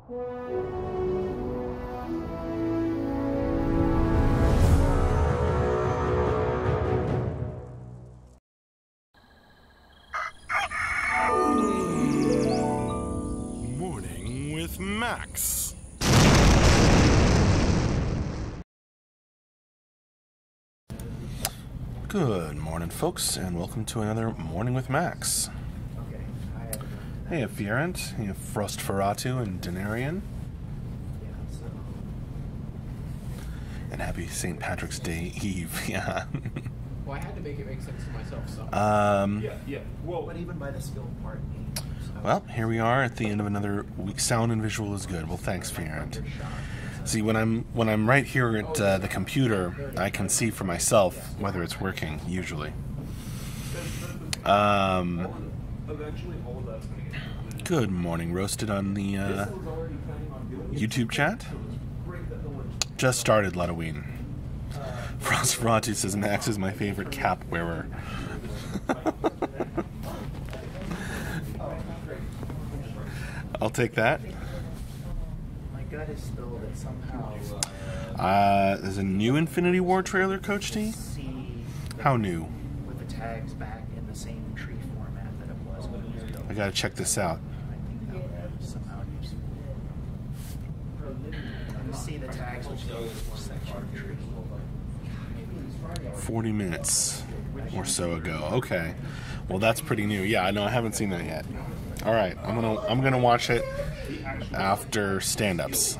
Morning with Max. Good morning, folks, and welcome to another Morning with Max. Hey, Fierent, hey, Frostferatu and Denarian. And happy St. Patrick's Day Eve, yeah. Well, I had to make it make sense to myself, so. Well, but even by the skill part. Well, here we are at the end of another week. Sound and visual is good. Well, thanks, Fierent. See, when I'm right here at the computer, I can see for myself whether it's working, usually. Good morning, Roasted on the YouTube chat. Just started, Ludoween. Frostferatu says Max is my favorite cap wearer. I'll take that. My gut is still that somehow. There's a new Infinity War trailer, Coach T? How new? With the tags back in the same tree format that it was when it was built. I gotta check this out. I think that would somehow useful. You see the tags which go with section tree. 40 minutes or so ago. Okay. Well, that's pretty new. Yeah, no, I haven't seen that yet. All right, I'm gonna watch it after stand-ups.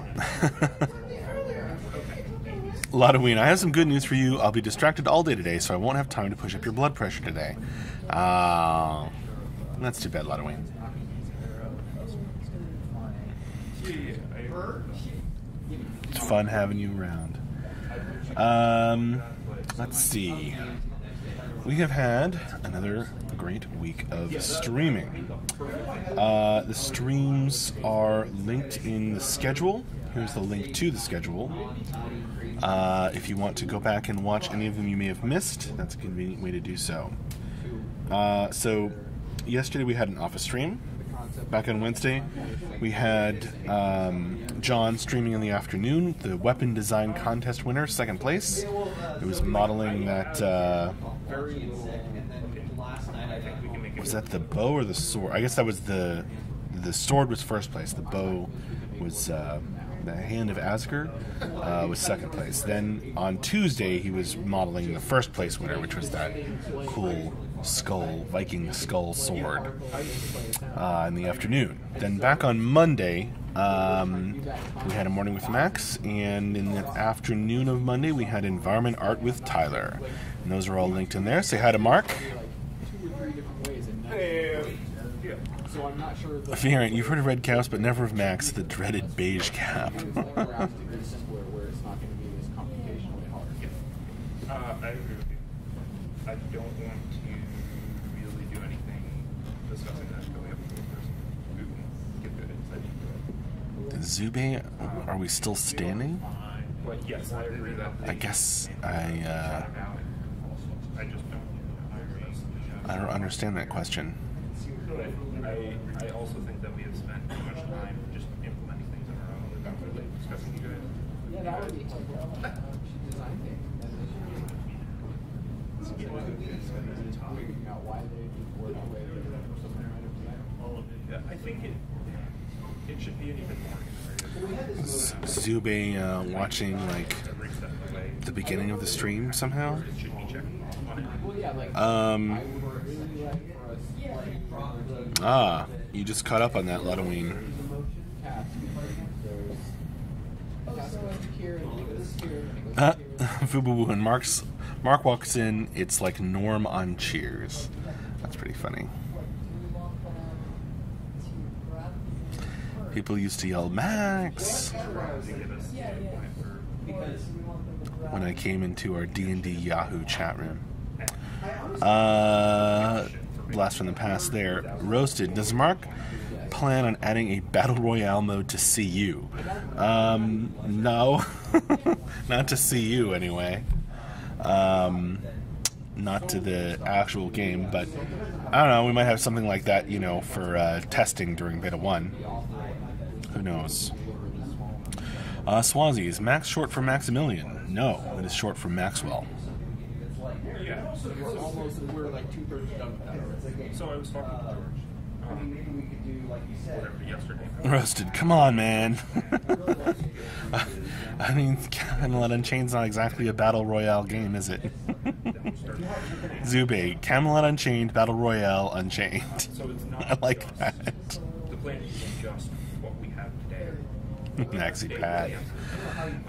Ludoween, I have some good news for you. I'll be distracted all day today, so I won't have time to push up your blood pressure today. That's too bad, Ludoween. It's fun having you around. Let's see. We have had another great week of streaming. The streams are linked in the schedule. Here's the link to the schedule. If you want to go back and watch any of them you may have missed, that's a convenient way to do so. So, yesterday we had an office stream. Back on Wednesday, we had John streaming in the afternoon, the weapon design contest winner, second place. It was modeling that, was that the bow or the sword? I guess that was the sword was first place. The bow was the Hand of Asgard was second place. Then on Tuesday, he was modeling the first place winner, which was that cool Viking skull sword in the afternoon. Then back on Monday, we had a Morning with Max, and in the afternoon of Monday, we had Environment Art with Tyler. And those are all linked in there. Say hi to Mark. So I'm not sure. Fierent, you've heard of Red Caps, but never of Max, the dreaded beige cap. where it's not going to be this computationally hard. I agree with you. I don't want to really do anything discussing that until we have a good person who can get good insight into it. Zube, are we still standing? But yes, I agree that. I guess I just I don't understand that question. I also think that we have spent too much time just implementing things on our own without really discussing you guys. Yeah, that would be helpful. Design thing. Figuring out why they work the way they do or something right of that. Yeah, I think it should be an even more integrated. Zube watching like the beginning of the stream somehow. It should be checking on it. Well, yeah, like, You just caught up on that, Ludoween. Fubu and Mark walks in, it's like Norm on Cheers. That's pretty funny. People used to yell, Max! When I came into our D&D Yahoo chat room. Blast from the past there. Roasted. Does Mark plan on adding a Battle Royale mode to CU? No. Not to CU, anyway. Not to the actual game, but I don't know, we might have something like that, you know, for testing during Beta 1. Who knows? Swazi, is Max short for Maximilian? No, it is short for Maxwell. Yeah, so We're almost, we're like 2/3 done with that already. So I was talking to George, whatever, yesterday. Roasted. Come on, man. I mean, Camelot Unchained's not exactly a battle royale game, is it? Zube, Camelot Unchained, battle royale, Unchained. So it's not I like just, that. the plan isn't just what we have today. Maxi pad.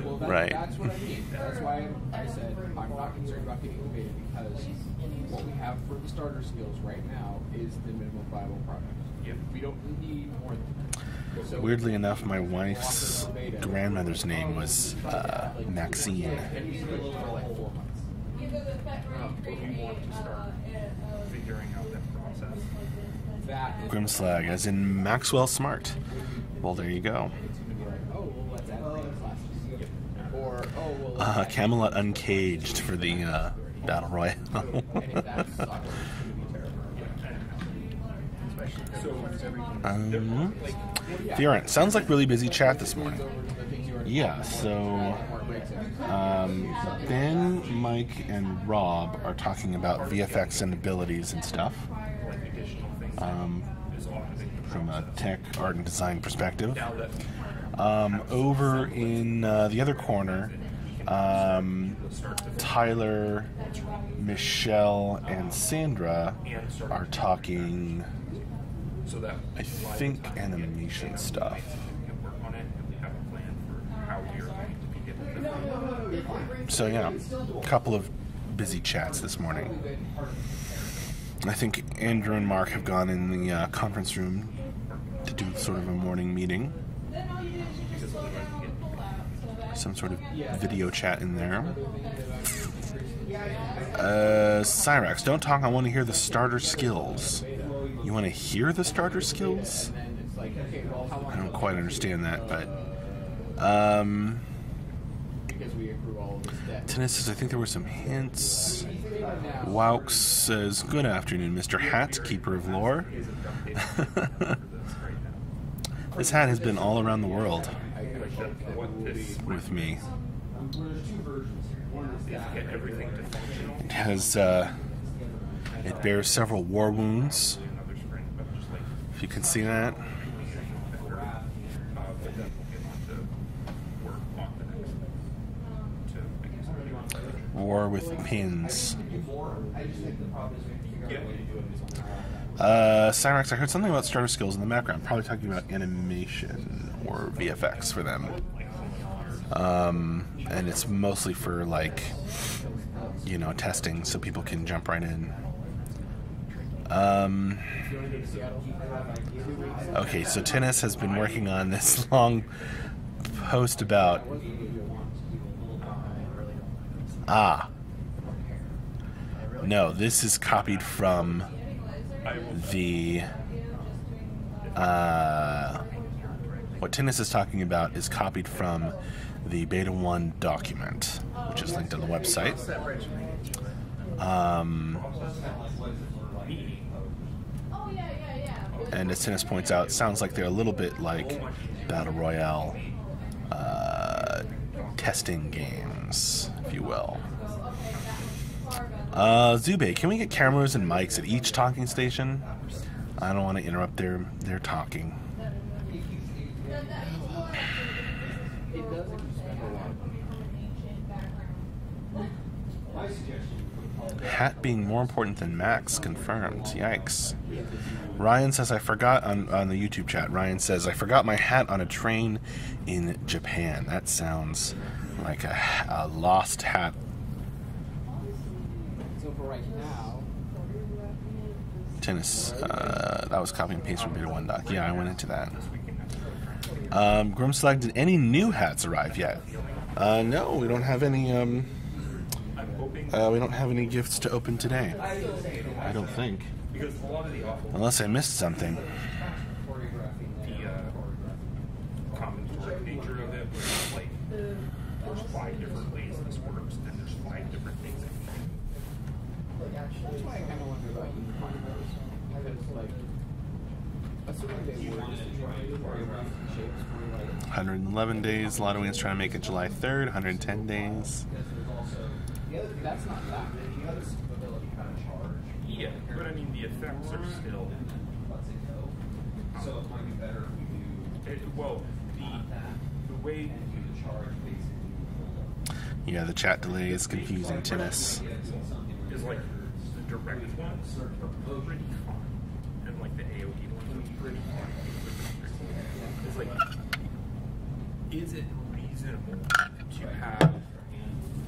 Well, Right. That's what I mean. That's why I said I'm not concerned about getting invaded, because what we have for the starter skills right now is the minimum viable product. Yep. We don't need more than that. So Weirdly enough, my wife's grandmother's name was Maxine. and we switched for like 4 months. But we want to start figuring out that process. That is Grimslag, as in Maxwell Smart. Well, there you go. it's gonna be like, oh well, let's add things classes. Or oh well, Camelot Uncaged for the battle royale. and if that sucks, it's gonna be terrible. Theorent, sounds like really busy chat this morning. Over to the things you already Yeah, so Ben, Mike, and Rob are talking about VFX and abilities and stuff from a tech, art, and design perspective. Over in the other corner, Tyler, Michelle, and Sandra are talking, So that I think, animation stuff. we can work on it and we have a plan for how we are going to be able to. So yeah, a couple of busy chats this morning. I think Andrew and Mark have gone in the conference room to do sort of a morning meeting. Some sort of video chat in there. Cyrax, don't talk, I want to hear the starter skills. You want to hear the starter skills? I don't quite understand that, but because we accrue all of this debt. Tennis says, I think there were some hints. Waux says, good afternoon, Mr. Hat, keeper of lore. This hat has been all around the world with me. It has, it bears several war wounds, if you can see that. War with pins. Cyrax, I heard something about starter skills in the background. Probably talking about animation or VFX for them. And it's mostly for, like, you know, testing so people can jump right in. Okay, so Tennis has been working on this long post about... No, this is copied from the... what Tennis is talking about is copied from the Beta 1 document, which is linked on the website. And as Tennis points out, it sounds like they're a little bit like Battle Royale testing games, if you will. Zube, can we get cameras and mics at each talking station? I don't want to interrupt their talking. It does if you spend a lot of money. Hat being more important than Max, confirmed. Yikes. Ryan says, I forgot, on the YouTube chat, Ryan says, I forgot my hat on a train in Japan. That sounds like a lost hat. So for right now, Tennis, that was copy and paste from Beta 1 doc. Yeah, I went into that. Grimslag, did any new hats arrive yet? No, we don't have any, we don't have any gifts to open today. I don't think. Unless I missed something. The combinatoric nature of it, where like there's 5 different ways this works, and there's 5 different things that you can that's why I kind of wonder about unicorn those. Because, like, assuming they like 111 days. A lot of wings trying to make it July 3rd. 110 days. that's not that. Yeah, but I mean the effects are still. So it might be better if we do. Well, the way Yeah, the chat delay is confusing Tinnis. is like the direct ones are pretty fun, and like the AOE ones are pretty fun. It's like, is it reasonable to have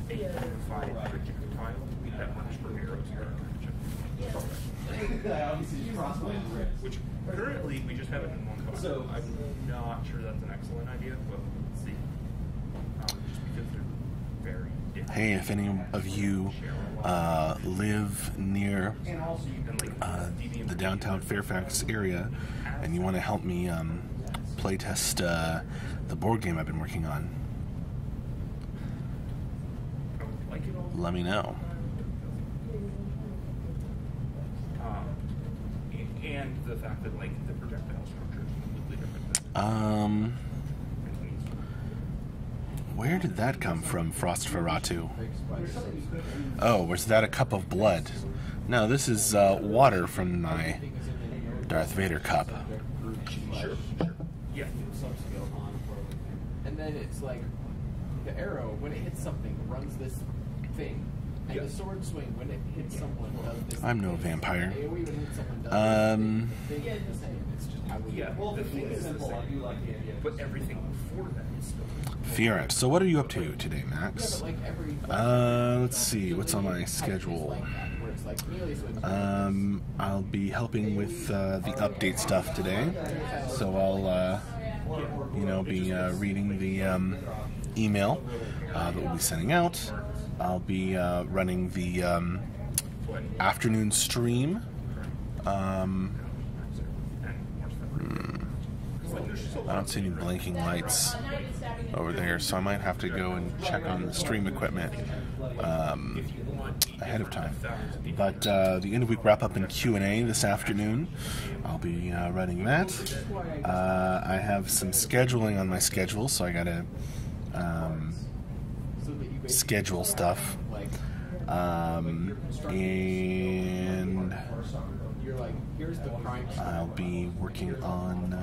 a unified projectile that works for arrows here? Which currently we just have it in one box. So I'm not sure that's an excellent idea, but let's see. Just because they're very different. Hey, if any of you live near the downtown Fairfax area and you want to help me playtest the board game I've been working on, let me know. And the fact that like the projectile structure is completely different. Where did that come from, Frost Ferratu? Oh, was that a cup of blood? No, this is water from my Darth Vader cup. Sure. Yeah. And then it's like the arrow, when it hits something, runs this thing. And the sword swing, when it hits someone, does this. I'm no vampire. AoE when it hits someone does this. The same. It's just how we Yeah. Well, The thing is simple. the I do like the idea. but everything before that is still. Fiorent. So what are you up to today, Max? like every Let's see. What's on my schedule? I'll be helping with the update stuff today. So I'll, be reading the email that we'll be sending out. I'll be running the afternoon stream. I don't see any blinking lights over there, so I might have to go and check on the stream equipment ahead of time. But the end of week wrap up and Q&A this afternoon, I'll be running that. I have some scheduling on my schedule, so I gotta schedule stuff. And I'll be working on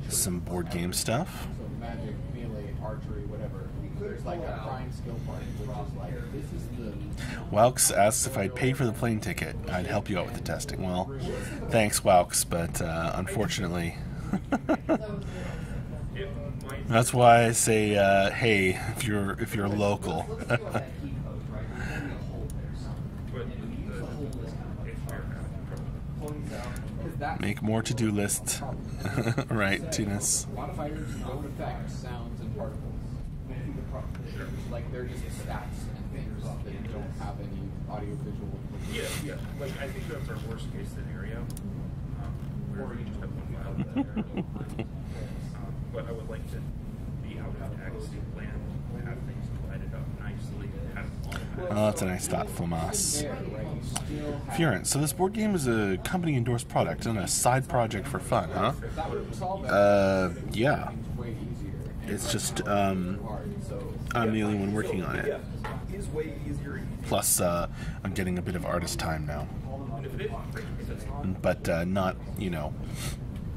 some board game stuff. So magic, melee, archery, whatever. There's like a prime skill part, which is like, this is the... Waux asks if I'd pay for the plane ticket. I'd help you out with the testing. Well, thanks, Waux, but unfortunately... That's why I say, hey, if you're local. Make more to-do lists. Right, Tunis. Modifiers don't affect sounds and particles. Like they're just stats and things that don't have any audio-visual. Yeah. Like I think that's our worst case scenario. Where we just have one file. But I would like to be out of text land, have things divided up nicely, have Oh, that's a nice thought, Flamas. Fiorent, so this board game is a company-endorsed product and a side project for fun, huh? Yeah. It's just, I'm the only one working on it. Plus, I'm getting a bit of artist time now. But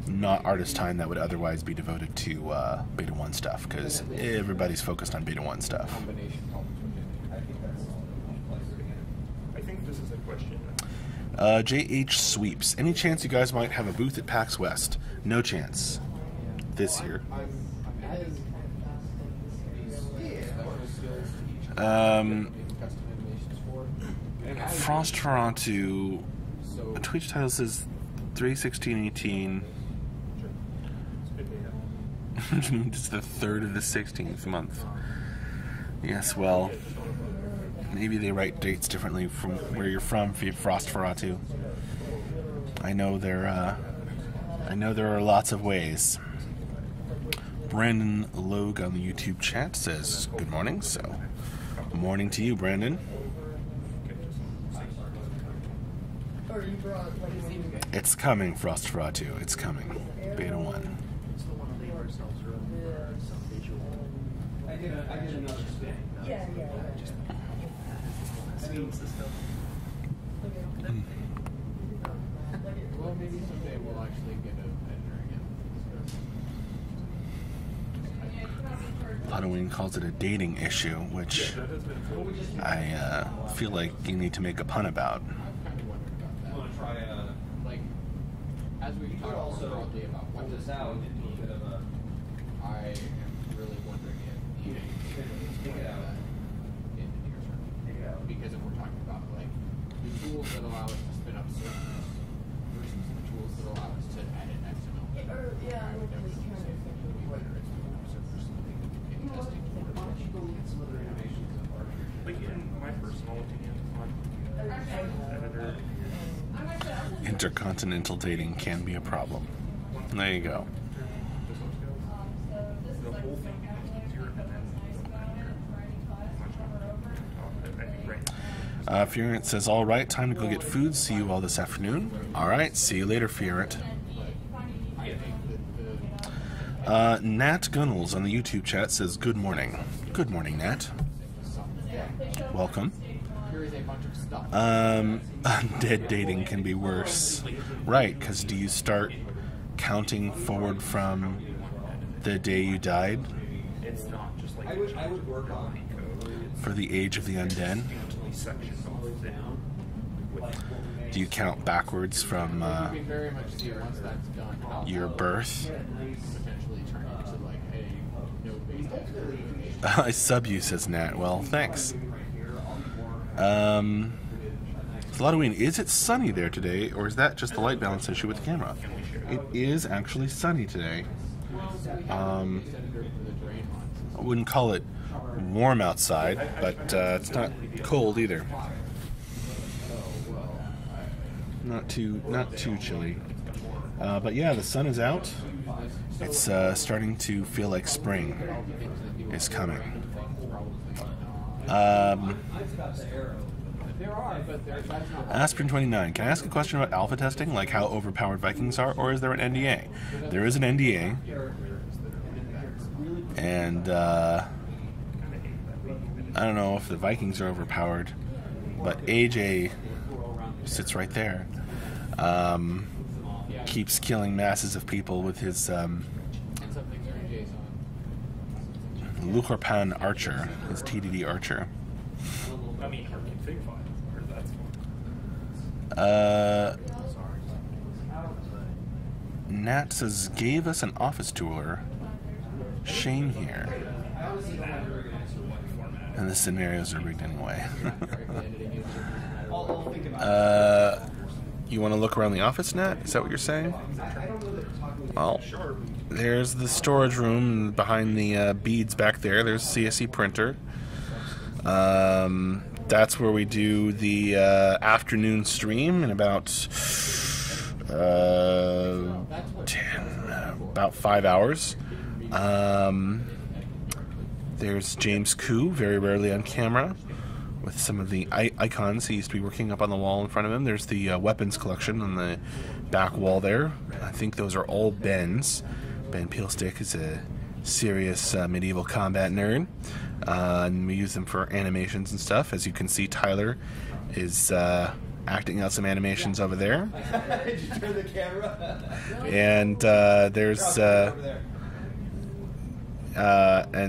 not artist time that would otherwise be devoted to Beta 1 stuff, because everybody's focused on Beta 1 stuff. I think this is a question. JH Sweeps. Any chance you guys might have a booth at PAX West? No chance. This year. Frost Toronto. A Twitch title says 3/16/18. It's the 3rd of the 16th month. Yes, well, maybe they write dates differently from where you're from, Frost Ferratu. I know there are lots of ways. Brandon Logue on the YouTube chat says good morning, so morning to you, Brandon. It's coming, Frost Ferratu. It's coming. Well, maybe someday we'll actually get an editor again. Halloween calls it a dating issue, which I feel like you need to make a pun about. I've kind of wondered about that. Like, as we've talked more broadly about what this out, I am really wondering if the in the near term. Because if we're talking about like the tools that allow us to spin up servers versus the tools that allow us to edit XML. I would definitely say it would be better if spinning up servers so that they could do testing. Like in my personal opinion on editor, Intercontinental dating can be a problem. There you go. the whole thing becomes easier and then I think right. Furent says, all right, time to go get food. See you all this afternoon. All right, see you later, Furent. Nat Gunnels on the YouTube chat says, good morning. Good morning, Nat. Welcome. Here is a bunch of stuff. Undead dating can be worse. Right, because do you start counting forward from the day you died It's not just like I would work on for the age of the undead? sections off down with Do you count backwards from You can very much see once that's done how your birth? potentially turn into like a node-based application. I sub you, says Nat. Well, thanks. Halloween, is it sunny there today, or is that just the light balance issue with the camera? It is actually sunny today. I wouldn't call it warm outside, but it's not cold either. Not too chilly. But yeah, the sun is out. It's starting to feel like spring is coming. Aspirin 29. Can I ask a question about alpha testing, like how overpowered Vikings are, or is there an NDA? There is an NDA, and I don't know if the Vikings are overpowered, but AJ sits right there. Keeps killing masses of people with his Luchorpan Archer, his TDD Archer. I mean our config file or that's Nat says, gave us an office tour. Shame here. And the scenarios are rigged anyway. You want to look around the office, Nat? Is that what you're saying? Well, there's the storage room behind the beads back there. There's a CSE printer. That's where we do the afternoon stream in about 5 hours. There's James Koo, very rarely on camera, with some of the icons he used to be working up on the wall in front of him. There's the weapons collection on the back wall there. I think those are all Ben's. Ben Peelstick is a serious medieval combat nerd. And we use them for animations and stuff. As you can see, Tyler is acting out some animations over there. Did you turn the camera? And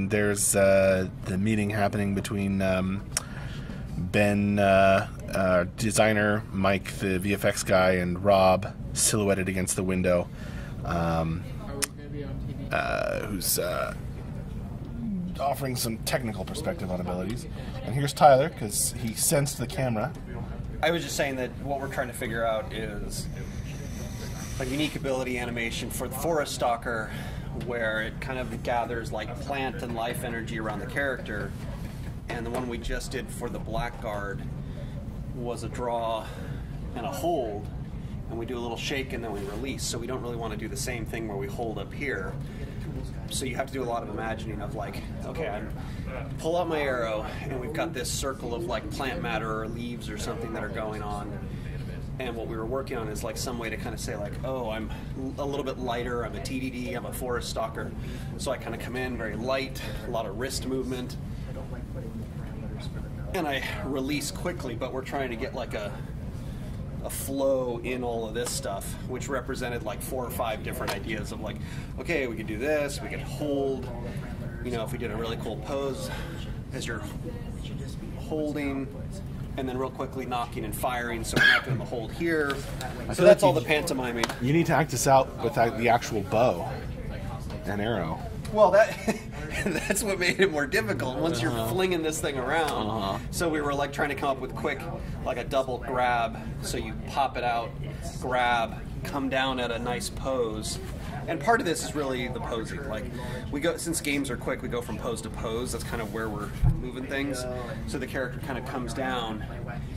there's the meeting happening between Ben, designer, Mike, the VFX guy, and Rob, silhouetted against the window, who's offering some technical perspective on abilities. And here's Tyler, because he sensed the camera. I was just saying that what we're trying to figure out is a unique ability animation for the Forest Stalker, where it kind of gathers like plant and life energy around the character. And the one we just did for the Blackguard was a draw and a hold, and we do a little shake and then we release. So we don't really want to do the same thing where we hold up here. So you have to do a lot of imagining of like, okay, I pull out my arrow and we've got this circle of like plant matter or leaves or something that are going on. And what we were working on is like some way to kind of say like, oh, I'm a little bit lighter, I'm a TDD, I'm a forest stalker. So I kind of come in very light, a lot of wrist movement. I don't like putting the parameters for the node. And I release quickly, but we're trying to get like a flow in all of this stuff, which represented like 4 or 5 different ideas of like, okay, we could do this, we could hold, you know, if we did a really cool pose as you're holding, and then real quickly knocking and firing, so we're not doing the hold here. So that's all the pantomiming. You need to act this out with the actual bow and arrow. Well, that's what made it more difficult once you're flinging this thing around. So we were like trying to come up with quick, like a double grab. So you pop it out, grab, come down at a nice pose. And part of this is really the posing. Like we go, since games are quick, we go from pose to pose. That's kind of where we're moving things. So the character kind of comes down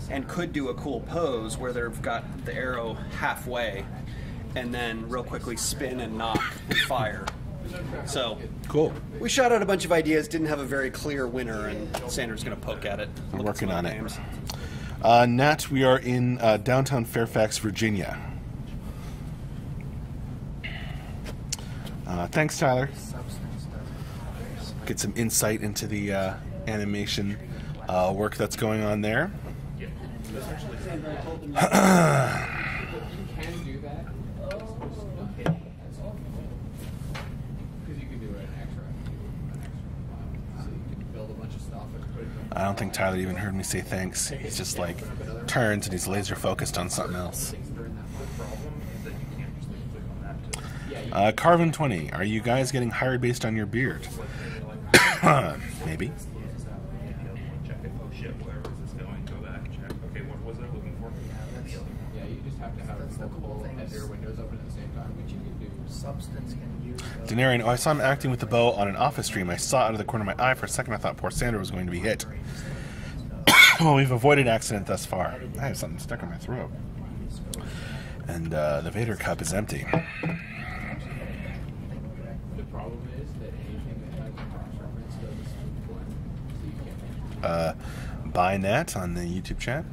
and could do a cool pose where they've got the arrow halfway, and then real quickly spin and knock and fire. So Cool. we shot out a bunch of ideas, didn't have a very clear winner, and Sanders going to poke at it. I'm look at some working on other it. names. Nat, we are in downtown Fairfax, Virginia. Thanks, Tyler. Get some insight into the animation work that's going on there. You can do that. Because you can do an extra. So you can build a bunch of stuff and put it in. I don't think Tyler even heard me say thanks. He's just like turns and he's laser focused on something else. The problem is that you can't just like click on that to Carvin 20, are you guys getting hired based on your beard? Maybe. check it. Oh shit, where is this going? Go back, check. Okay, what was I looking for? Yeah, you just have to have multiple editor windows open at the same time, which you can do. Substance can use those. Denarian, oh, I saw him acting with the bow on an office stream. I saw out of the corner of my eye. For a second, I thought poor Sandra was going to be hit. Well, we've avoided accident thus far. I have something stuck in my throat. And the Vader cup is empty. The problem is that anything that has a cross-reference does a smooth blend, so you can't. Bye, Nat, on the YouTube chat.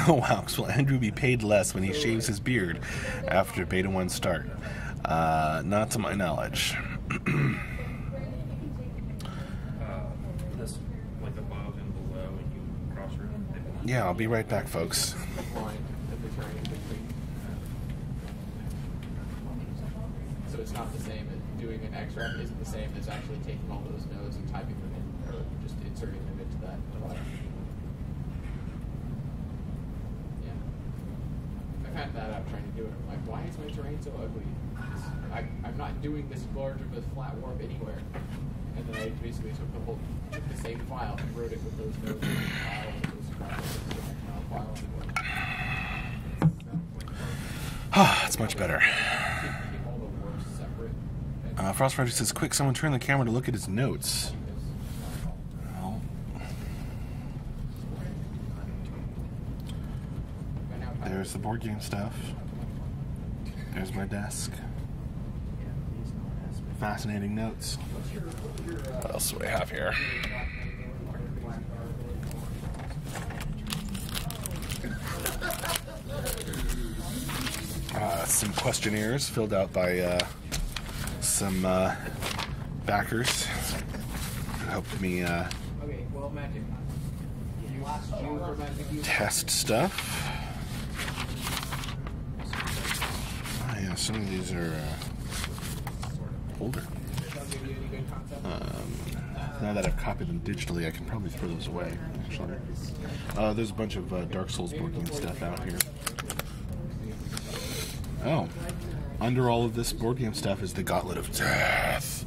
Wow, so will Andrew be paid less when he shaves his beard after Beta 1 start? Not to my knowledge. This like above and below, and you cross reference. Yeah, I'll be right back, folks. Line of the terrain in between. So it's not the same as doing an XREF isn't the same as actually taking all those nodes and typing them in, or just inserting them into that device. Yeah. I found that out trying to do it. I'm like, why is my terrain so ugly? I'm not doing this large of a flat warp anywhere. And then I basically took the same file and wrote it with those nodes in the file and those file. It's much better. Keep all the warps separate. Frost Project says, quick, someone turn the camera to look at his notes. Well, there's the board game stuff. There's my desk. Fascinating notes. What else do we have here? Some questionnaires filled out by some backers who helped me Okay, well, Magic. You last June for Magic Use. test stuff. Oh, yeah, some of these are older. Don't give you any good concept. Now that I've copied them digitally, I can probably throw those away, actually. There's a bunch of Dark Souls board game stuff out here. Oh, under all of this board game stuff is the Gauntlet of Death.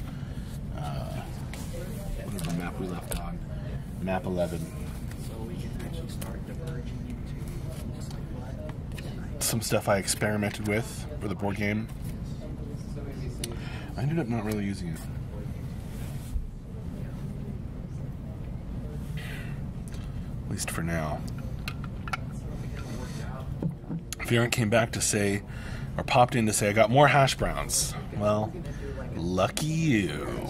Whatever map we left on. Map 11. So we can actually start diverging into Some stuff I experimented with for the board game. I ended up not really using it. At least for now. Viren came back to say, or popped in to say, I got more hash browns. Well, lucky you.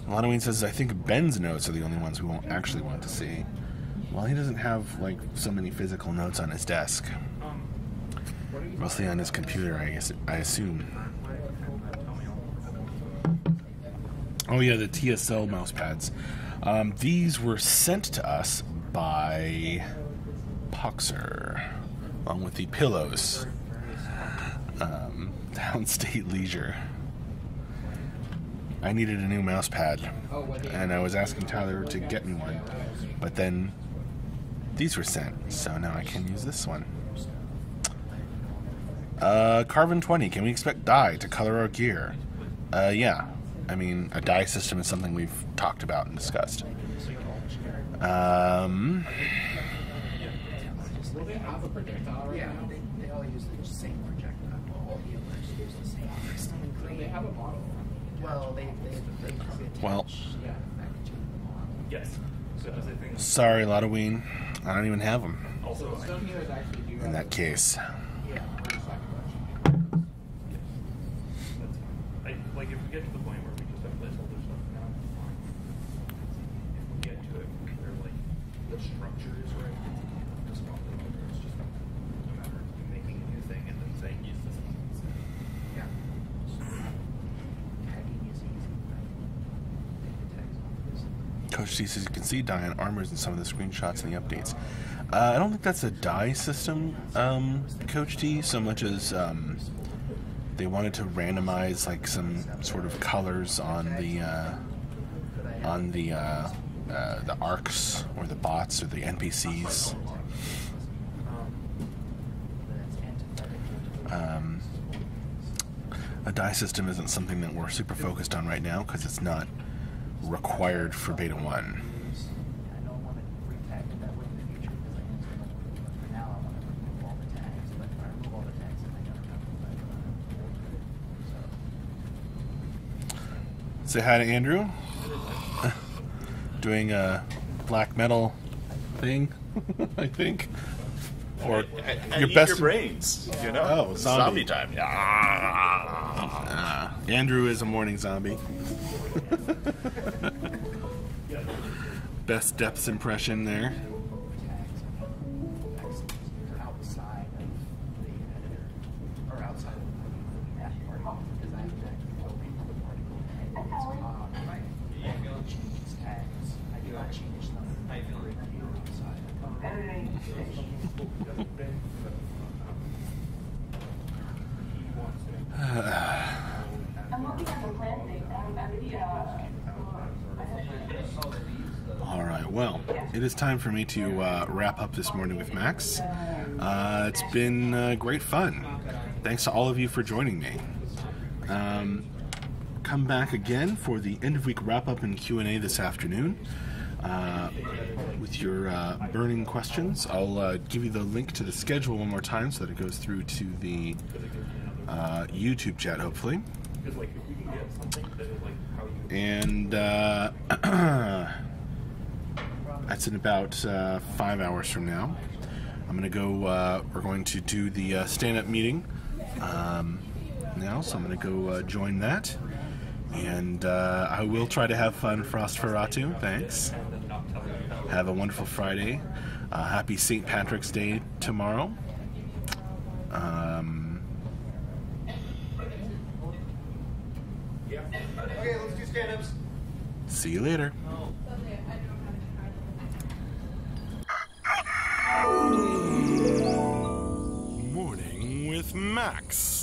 Halloween says, I think Ben's notes are the only ones we won't actually want to see. Well, he doesn't have, like, so many physical notes on his desk. Mostly on his computer, I assume. Oh yeah, the TSL mouse pads. These were sent to us by Poxer, along with the pillows. Downstate Leisure. I needed a new mouse pad, and I was asking Tyler to get me one, but then these were sent, so now I can use this one. Carvin 20, can we expect dye to color our gear? Yeah. I mean, a dye system is something we've talked about and discussed. Will they have a projectile right now? They all use the same projectile. All healers use the same crystalline green. They have a model. Well, they probably attach. Well. Yeah, packaging the model. Yes. So as I think. Sorry, Halloween. I don't even have them. Also, Some healers actually do. In that case. Yeah. that's fine. Like if we get to the point where we just have placeholder stuff now, fine. If we get to it where like the structure is right, just swap it over. It's just a matter of you making a new thing and then saying use this one instead. Yeah. Tagging is easy, right? Take the tags off this. Coach D says you can see dye on armors in some of the screenshots and the updates. I don't think that's a dye system, Coach D, so much as they wanted to randomize like some sort of colors on the arcs or the bots or the NPCs. A dye system isn't something that we're super focused on right now because it's not required for Beta 1. I don't want to re-tag it that way in the future because I am going to work with it. For now, I want to remove all the tags, but if I remove all the tags, then I got to remove Say hi to Andrew. Doing a black metal thing, I think. Or I your eat best your brains, you know? Oh, zombie. time. Andrew is a morning zombie. Best depths impression there. tags outside of the editor, or outside of that particle, because I have to actually go into the particle and it's right. I don't change tags. I do not change them. I feel like you're outside. I'm looking at the plan thing. All right, well, it is time for me to wrap up this morning with Max. It's been great fun. Thanks to all of you for joining me. Come back again for the end of week wrap up and Q&A this afternoon with your burning questions. I'll give you the link to the schedule one more time so that it goes through to the YouTube chat, hopefully. And that's in about 5 hours from now. I'm going to go, we're going to do the stand-up meeting now, so I'm going to go join that. And I will try to have fun, Frostferatu. Thanks. Have a wonderful Friday. Happy St. Patrick's Day tomorrow. Okay, let's do stand-ups. See you later. Morning with Max.